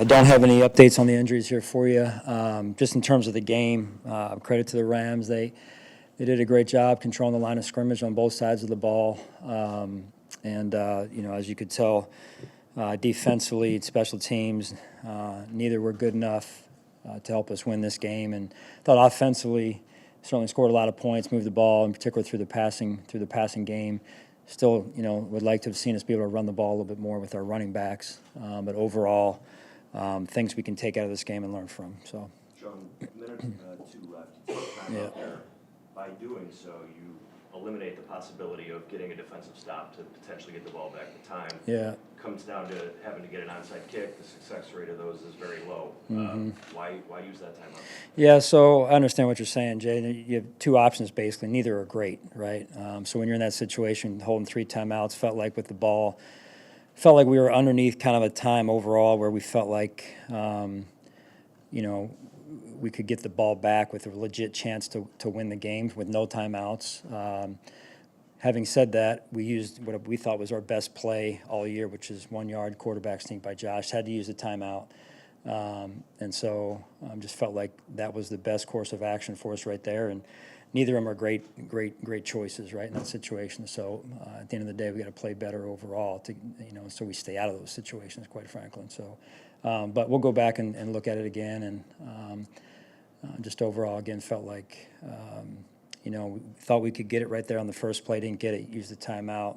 I don't have any updates on the injuries here for you. Just in terms of the game, credit to the Rams. They did a great job controlling the line of scrimmage on both sides of the ball. As you could tell, defensively, special teams, neither were good enough to help us win this game. And I thought offensively, certainly scored a lot of points, moved the ball, in particular through the passing game. Still, would like to have seen us be able to run the ball a little bit more with our running backs. But overall, things we can take out of this game and learn from. So, Sean, minute two left. You take time out there. By doing so, you eliminate the possibility of getting a defensive stop to potentially get the ball back to time. Yeah. Comes down to having to get an onside kick. The success rate of those is very low. Why use that timeout? Yeah, so I understand what you're saying, Jay. You have two options, basically. Neither are great, right? So when you're in that situation, holding 3 timeouts, felt like with the ball, felt like we were underneath kind of a time overall where we felt like, we could get the ball back with a legit chance to win the game with no timeouts. Having said that, we used what we thought was our best play all year, which is 1 yard quarterback sneak by Josh. Had to use a timeout. And so just felt like that was the best course of action for us right there. And neither of them are great choices, right, in that situation. So at the end of the day, we got to play better overall to, so we stay out of those situations, quite frankly. And so, but we'll go back and look at it again. And just overall, again, felt like, we thought we could get it right there on the first play, didn't get it, used the timeout.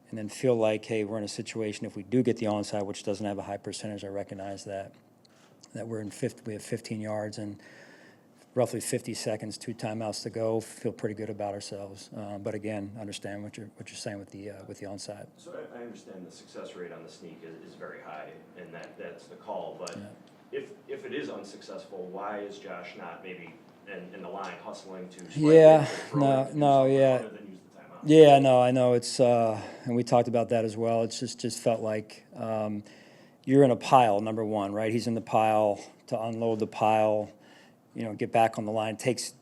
And then feel like, hey, we're in a situation, if we do get the onside, which doesn't have a high percentage, I recognize that we're in fifth, we have 15 yards and roughly 50 seconds, 2 timeouts to go, feel pretty good about ourselves. But again, understand what you're saying with the onside. So I understand the success rate on the sneak is very high, and that's the call. But if it is unsuccessful, why is Josh not maybe in the line hustling to Yeah, no, I know it's, and we talked about that as well. It's just felt like you're in a pile, number one, right? He's in the pile. To unload the pile, get back on the line takes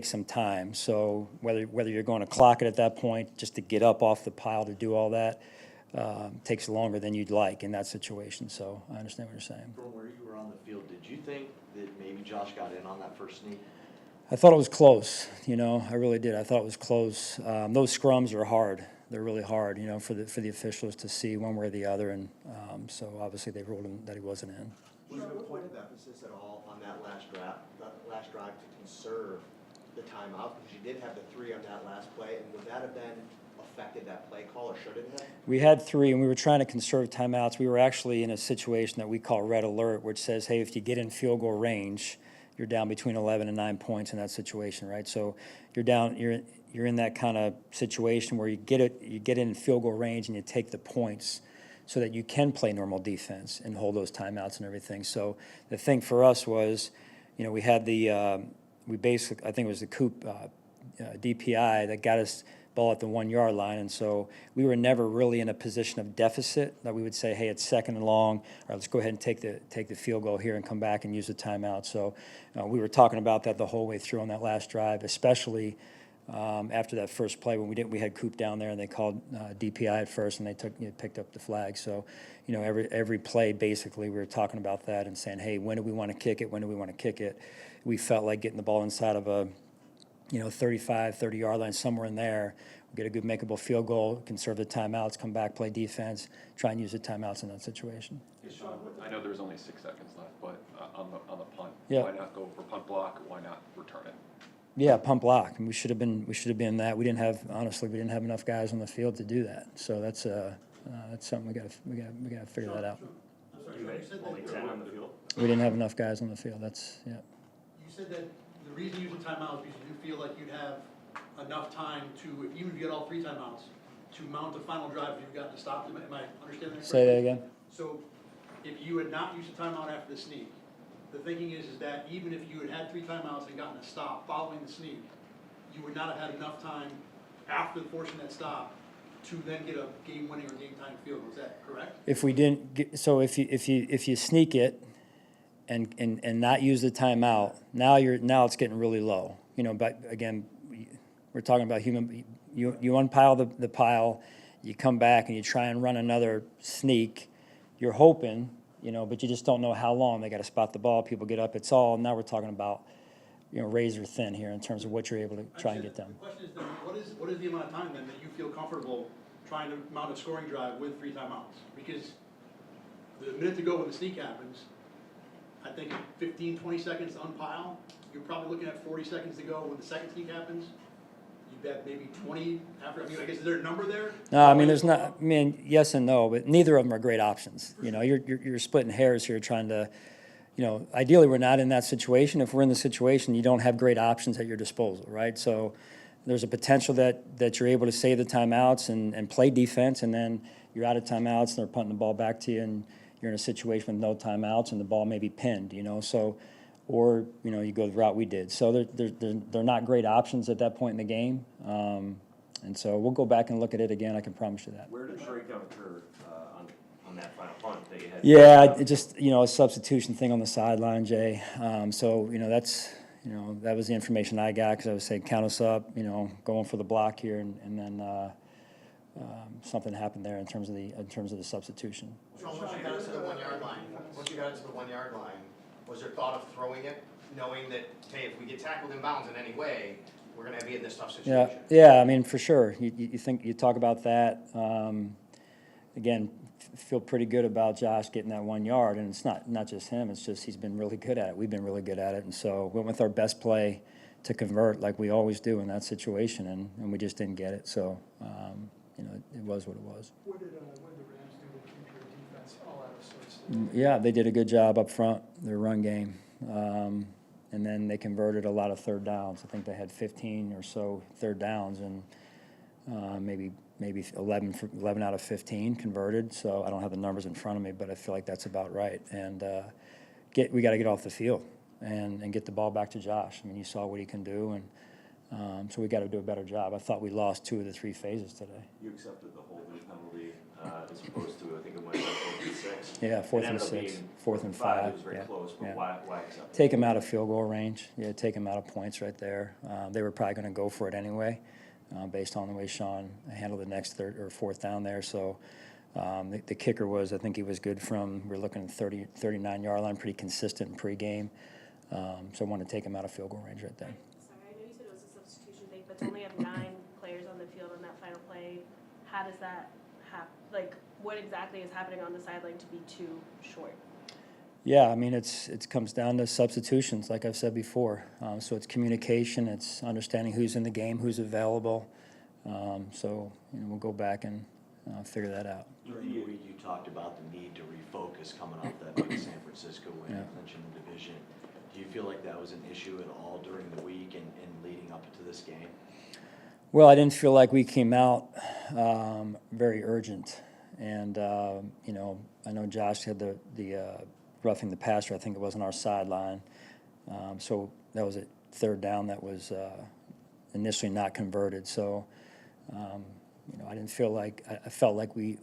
some time. So whether you're going to clock it at that point, just to get up off the pile to do all that, takes longer than you'd like in that situation. So I understand what you're saying. From where you were on the field, did you think that maybe Josh got in on that first sneak? I thought it was close, I really did. I thought it was close. Those scrums are hard. They're really hard, for the officials to see one way or the other, and so obviously they ruled him that he wasn't in. Was there a point of emphasis at all on that last drive to conserve the timeout? Because you did have the 3 on that last play, and would that have been affected that play call, or should it have? We had 3, and we were trying to conserve timeouts. We were actually in a situation that we call red alert, which says, hey, if you get in field goal range, you're down between 11 and 9 points in that situation, right? So you're in that kind of situation where you get in field goal range and you take the points so that you can play normal defense and hold those timeouts and everything. So the thing for us was, we had we basically, I think it was the Coop DPI that got us ball at the 1 yard line, and so we were never really in a position of deficit that we would say, hey, it's 2nd and long, all right, let's go ahead and take the field goal here and come back and use the timeout. So we were talking about that the whole way through on that last drive, especially after that first play when we had Coop down there and they called DPI at first and they picked up the flag. So every play basically we were talking about that and saying, hey, when do we want to kick it? When do we want to kick it? We felt like getting the ball inside of a 35, 30-yard line, somewhere in there, get a good makeable field goal, conserve the timeouts, come back, play defense, try and use the timeouts in that situation. Hey, Sean, I know there's only 6 seconds left, but on the punt, Yeah. Why not go for punt block? Why not return it? Yeah, punt block. And we should have been that. We didn't have enough guys on the field to do that. So that's something we got to figure that out. You had only 10 on the field. We didn't have enough guys on the field. You said that the reason you use the timeouts is because you feel like you'd have enough time to, even if you get all 3 timeouts, to mount the final drive if you've gotten to stop them. Am I understanding that correctly? Say that again. So if you had not used the timeout after the sneak, the thinking is that even if you had 3 timeouts and gotten a stop following the sneak, you would not have had enough time after forcing that stop to then get a game-winning or game-time field goal. Is that correct? If we didn't get, so if you sneak it and not use the timeout, now it's getting really low. But again, we're talking about human. You unpile the pile, you come back and you try and run another sneak. You're hoping but you just don't know how long. They got to spot the ball. People get up. It's all, now we're talking about, razor thin here in terms of what you're able to try and get done. The question is then, what is the amount of time then that you feel comfortable trying to mount a scoring drive with 3 timeouts? Because the minute to go when the sneak happens, I think 15, 20 seconds to unpile, you're probably looking at 40 seconds to go when the second sneak happens. You bet maybe 20 after, I guess, is there a number there? No, I mean, there's not, yes and no, but neither of them are great options. You're splitting hairs here trying to, ideally, we're not in that situation. If we're in the situation, you don't have great options at your disposal, right? So there's a potential that you're able to save the timeouts and play defense, and then you're out of timeouts, and they're punting the ball back to you, and you're in a situation with no timeouts, and the ball may be pinned, so, or, you go the route we did. So they're not great options at that point in the game. And so we'll go back and look at it again, I can promise you that. Where did the breakdown occur on that final punt that you had? Yeah, it just, a substitution thing on the sideline, Jay. So, that was the information I got, because I was saying, count us up, going for the block here, and then something happened there in terms of the substitution. Sean, once you got to the 1 yard line, was there thought of throwing it, knowing that, hey, if we get tackled in bounds in any way, we're going to be in this tough situation? Yeah, for sure. You talk about that. Again, feel pretty good about Josh getting that 1 yard, and it's not just him. It's just he's been really good at it. We've been really good at it, and so went with our best play to convert like we always do in that situation, and we just didn't get it. So, it was what it was. What did the Rams do to keep your defense all out of sorts? Yeah, they did a good job up front, their run game. And then they converted a lot of third downs. I think they had 15 or so third downs, and maybe 11 out of 15 converted. So I don't have the numbers in front of me, but I feel like that's about right. And we got to get off the field and get the ball back to Josh. You saw what he can do, and so we got to do a better job. I thought we lost 2 of the 3 phases today. You accepted the holding penalty as opposed to, I think it went 4th and 6. Yeah, 4th and 6, 4th and 5. It was very close, but why accept it? Take him out of field goal range. Yeah, take him out of points right there. They were probably going to go for it anyway, based on the way Sean handled the next 3rd or 4th down there. So the kicker was, I think he was good we're looking at 39-yard line, pretty consistent in pregame. So I wanted to take him out of field goal range right there. Sorry, I know you said it was a substitution thing, but to only have 9 players on the field on that final play, how does that happen? What exactly is happening on the sideline to be too short? Yeah, it comes down to substitutions, like I've said before. So it's communication, it's understanding who's in the game, who's available. So we'll go back and figure that out. During the week, you talked about the need to refocus coming off that big San Francisco win and clinching the division. Do you feel like that was an issue at all during the week and leading up to this game? Well, I didn't feel like we came out very urgent. And, I know Josh had the roughing the passer, I think it was on our sideline. So that was a 3rd down that was initially not converted. So, I didn't feel like, I felt like we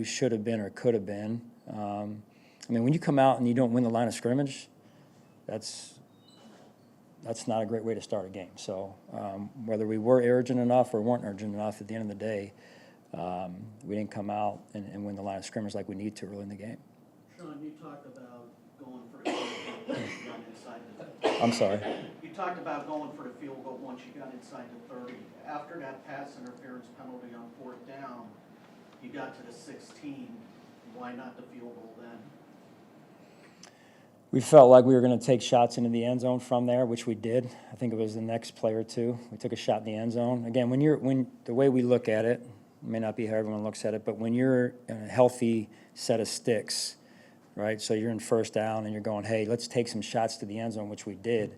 should have been or could have been. When you come out and you don't win the line of scrimmage, that's not a great way to start a game. So whether we were urgent enough or weren't urgent enough, at the end of the day, we didn't come out and win the line of scrimmage like we need to early in the game. Sean, you talked about going for the field goal once you got inside the I'm sorry. You talked about going for the field goal once you got inside the 30. After that pass interference penalty on 4th down, you got to the 16. Why not the field goal then? We felt like we were going to take shots into the end zone from there, which we did. I think it was the next play or two. We took a shot in the end zone. Again, when the way we look at it, may not be how everyone looks at it, but when you're in a healthy set of sticks, right? So you're in 1st down and you're going, hey, let's take some shots to the end zone, which we did.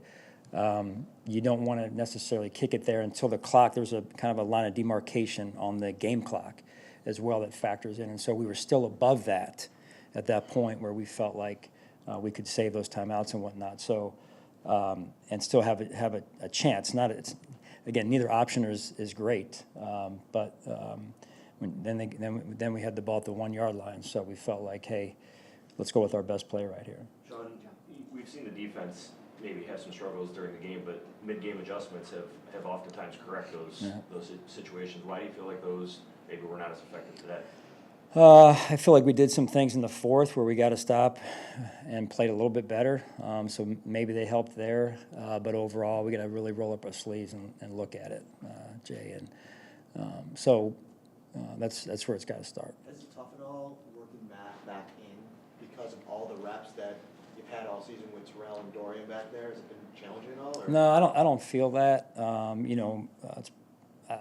You don't want to necessarily kick it there until the clock. There's a kind of a line of demarcation on the game clock as well that factors in. And so we were still above that at that point where we felt like we could save those timeouts and whatnot. So and still have a chance. Again, neither option is great, but then we had the ball at the 1 yard line, so we felt like, hey, let's go with our best play right here. Sean, we've seen the defense maybe have some struggles during the game, but mid-game adjustments have oftentimes correct those situations. Why do you feel like those maybe were not as effective today? I feel like we did some things in the fourth where we got to stop and played a little bit better. So maybe they helped there. But overall, we got to really roll up our sleeves and look at it, Jay. And that's where it's got to start. Is it tough at all working back in because of all the reps that you've had all season with Terrell and Dorian back there? Has it been challenging at all? Or? No, I don't feel that.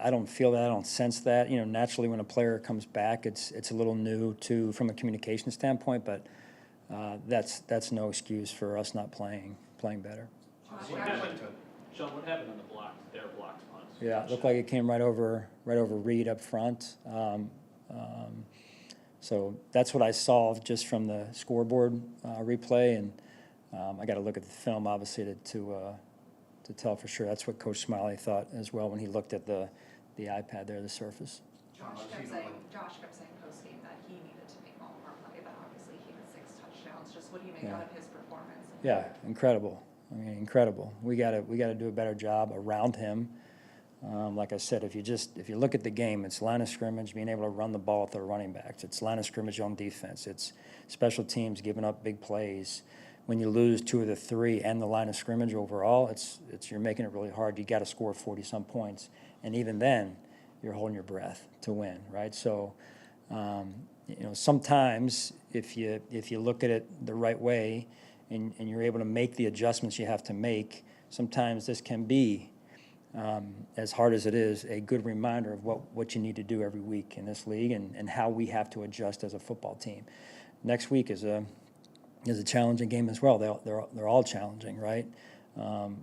I don't feel that. I don't sense that. Naturally, when a player comes back, it's a little new from a communication standpoint. But that's no excuse for us not playing better. What happened Sean, what happened on the block, their blocked punts? Yeah, it looked like it came right over Reed up front. So that's what I saw just from the scoreboard replay, and I got to look at the film obviously to tell for sure. That's what Coach Smiley thought as well when he looked at the iPad there, the surface. Josh kept saying post-game that he needed to make one more play, but obviously he had 6 touchdowns. Just what do you make out of his performance? Yeah, incredible. I mean, incredible. We got to do a better job around him. Like I said, if you look at the game, it's line of scrimmage, being able to run the ball at the running backs. It's line of scrimmage on defense. It's special teams giving up big plays. When you lose 2 of the 3 and the line of scrimmage overall, it's you're making it really hard. You got to score 40-some points, and even then, you're holding your breath to win, right? So, sometimes if you look at it the right way, and you're able to make the adjustments you have to make, sometimes this can be, as hard as it is, a good reminder of what you need to do every week in this league and how we have to adjust as a football team. Next week is a challenging game as well. They're all challenging, right?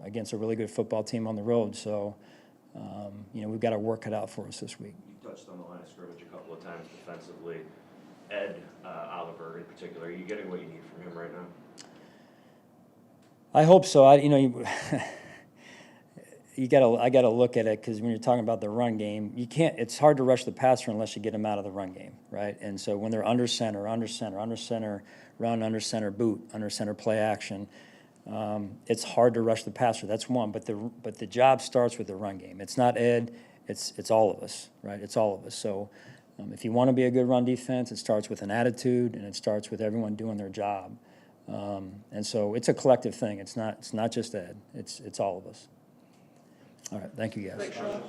Against a really good football team on the road. So, we've got to work it out for us this week. You touched on the line of scrimmage a couple of times defensively. Ed Oliver in particular, are you getting what you need from him right now? I hope so. I gotta look at it because when you're talking about the run game, you can't. It's hard to rush the passer unless you get them out of the run game, right? And so when they're under center, run, under center boot, under center play action, it's hard to rush the passer. That's one. But the job starts with the run game. It's not Ed. It's all of us, right? It's all of us. So if you want to be a good run defense, it starts with an attitude and it starts with everyone doing their job. And so it's a collective thing. It's not just Ed. It's all of us. All right. Thank you, guys. Thanks, Sean.